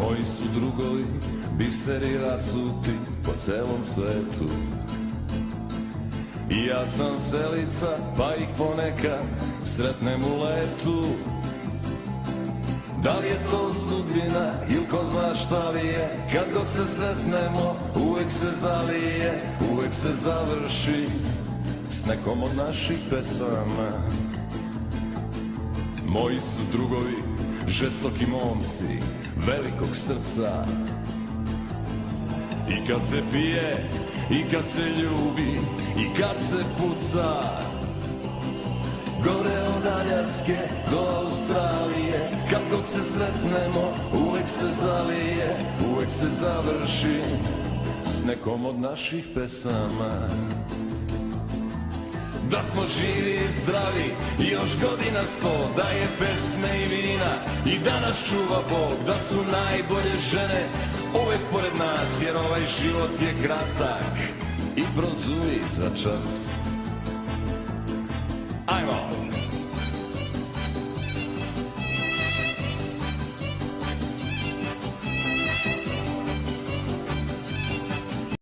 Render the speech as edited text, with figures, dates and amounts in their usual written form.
Moji su drugovi biseri rasuti po celom svetu. I ja sam selica, pa ih ponekad sretnem u letu. Da li je to sudbina ili ko zna šta li je, kad god se sretnemo uvek se zalije, uvek se završi s nekom od naših pesama. Moji su drugovi žestoki momci velikog srca. I kad se pije, i kad se ljubi, i kad se puca. Gore od Aljaske do Australije, kad god se sretnemo uvek se zalije, uvek se završi s nekom od naših pesama. Da smo živi i zdravi i još godina 100, da je pesme i vina i da nas čuva Bog, da su najbolje žene uvek pored nas, jer ovaj život je kratak i prozuri za čas. Ajmo!